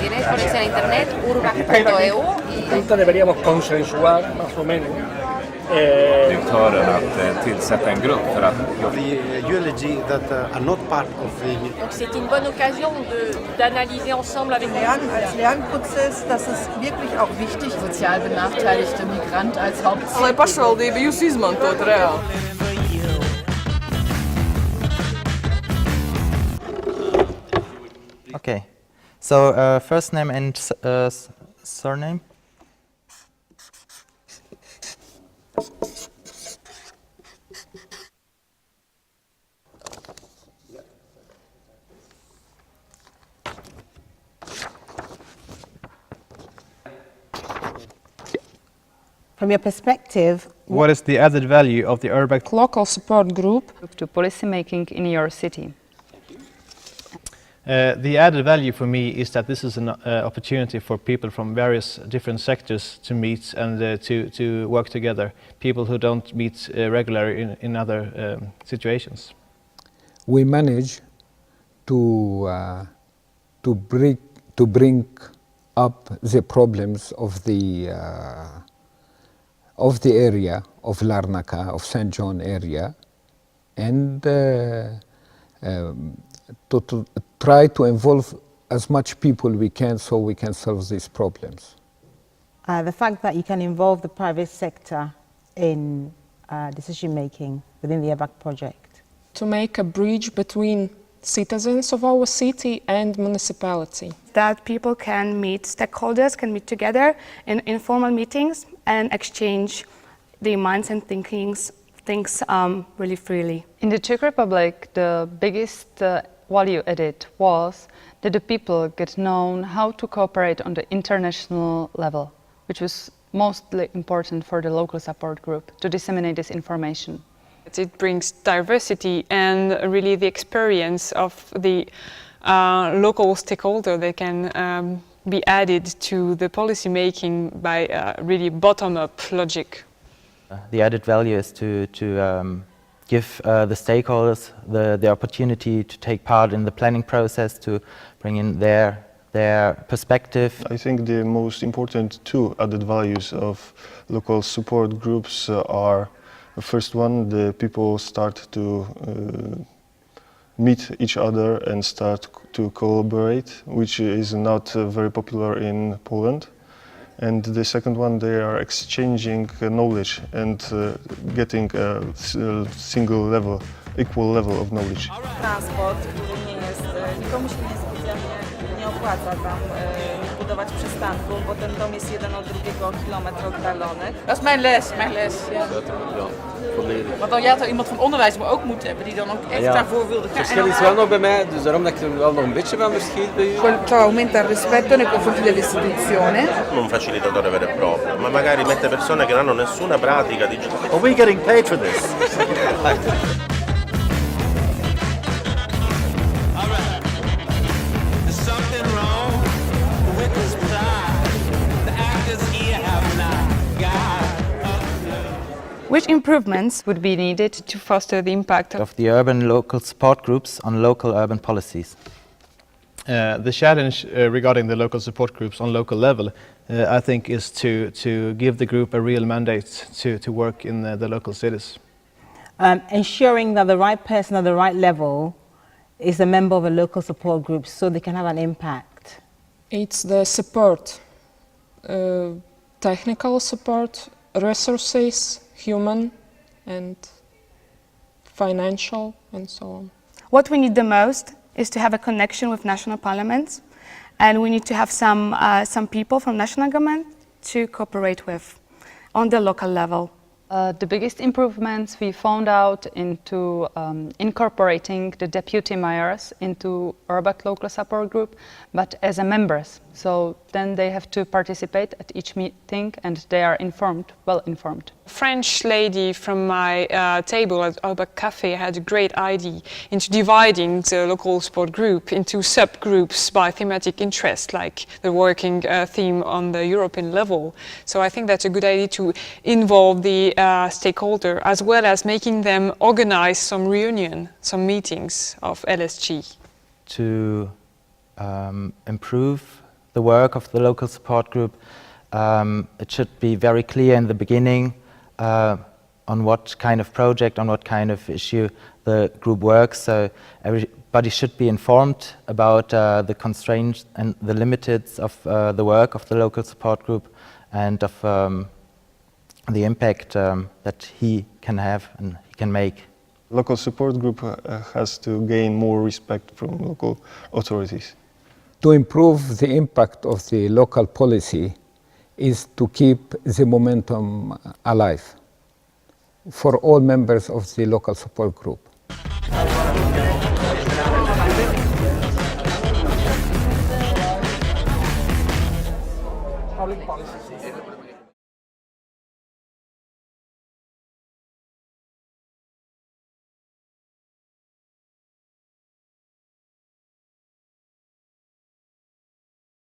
tienes conexión a internet, URBACT.eu. Junta deberíamos consensuar más o menos. Direktörer att tillsätta en grupp för att... The ULG that are not part of the... Donc c'est une bonne occasion d'analyser ensemble avec als Lernprozess, das ist wirklich auch wichtig. Sozial benachteiligte Migrant als Hauptziel. Lai pašvaldība jūs izmantot reāli. Okay, so first name and surname. From your perspective, what is the added value of the URBACT local support group to policy making in your city? The added value for me is that this is an opportunity for people from various different sectors to meet and to work together, people who don't meet regularly in other situations. We manage to bring up the problems of the area of Larnaca, of St. John area, and to try to involve as much people we can so we can solve these problems. The fact that you can involve the private sector in decision making within the URBACT project. To make a bridge between citizens of our city and municipality. That people can meet, stakeholders can meet together in informal meetings and exchange their minds and things really freely. In the Czech Republic, the biggest value added was that the people get known how to cooperate on the international level, which was mostly important for the local support group to disseminate this information. It brings diversity and really the experience of the local stakeholder that can be added to the policy making by really bottom-up logic. The added value is to give the stakeholders the opportunity to take part in the planning process, to bring in their perspective. I think the most important two added values of local support groups are, the first one, the people start to meet each other and start to collaborate, which is not very popular in Poland. And the second one, they are exchanging knowledge and getting a single level, equal level of knowledge. Transport, który nie jest, nikomu się nie opłaca tam budować przystanku, bo ten dom jest jeden od drugiego kilometr oddalony. Dat is mijn les, ja. Want dan ja, toch iemand van onderwijs maar ook moet hebben die dan ook echt daarvoor wilde gaan. Het verschil is wel nog bij mij, dus daarom dat ik er wel nog een beetje van verschiet bij u. Ciò aumenta il rispetto nei confronti dell'istituzione. Un facilitatore vero e proprio, ma magari mette persone che non hanno nessuna pratica digitale. Are we getting paid for this? Which improvements would be needed to foster the impact of the urban local support groups on local urban policies? The challenge regarding the local support groups on local level, I think, is to give the group a real mandate to work in the local cities. Ensuring that the right person at the right level is a member of a local support group so they can have an impact. It's the support, technical support, resources, human and financial and so on. What we need the most is to have a connection with national parliaments, and we need to have some people from national government to cooperate with on the local level. The biggest improvements we found out into incorporating the deputy mayors into URBACT local support group, but as a members. So then they have to participate at each meeting and they are informed, well informed. French lady from my table at URBACT Café had a great idea into dividing the local support group into subgroups by thematic interest, like the working theme on the European level. So I think that's a good idea to involve the stakeholder, as well as making them organize some reunion, some meetings of LSG. To improve the work of the local support group. It should be very clear in the beginning on what kind of project, on what kind of issue the group works. So everybody should be informed about the constraints and the limits of the work of the local support group and of the impact that he can have and he can make. Local support group has to gain more respect from local authorities. To improve the impact of the local policy is to keep the momentum alive for all members of the local support group. Public policy.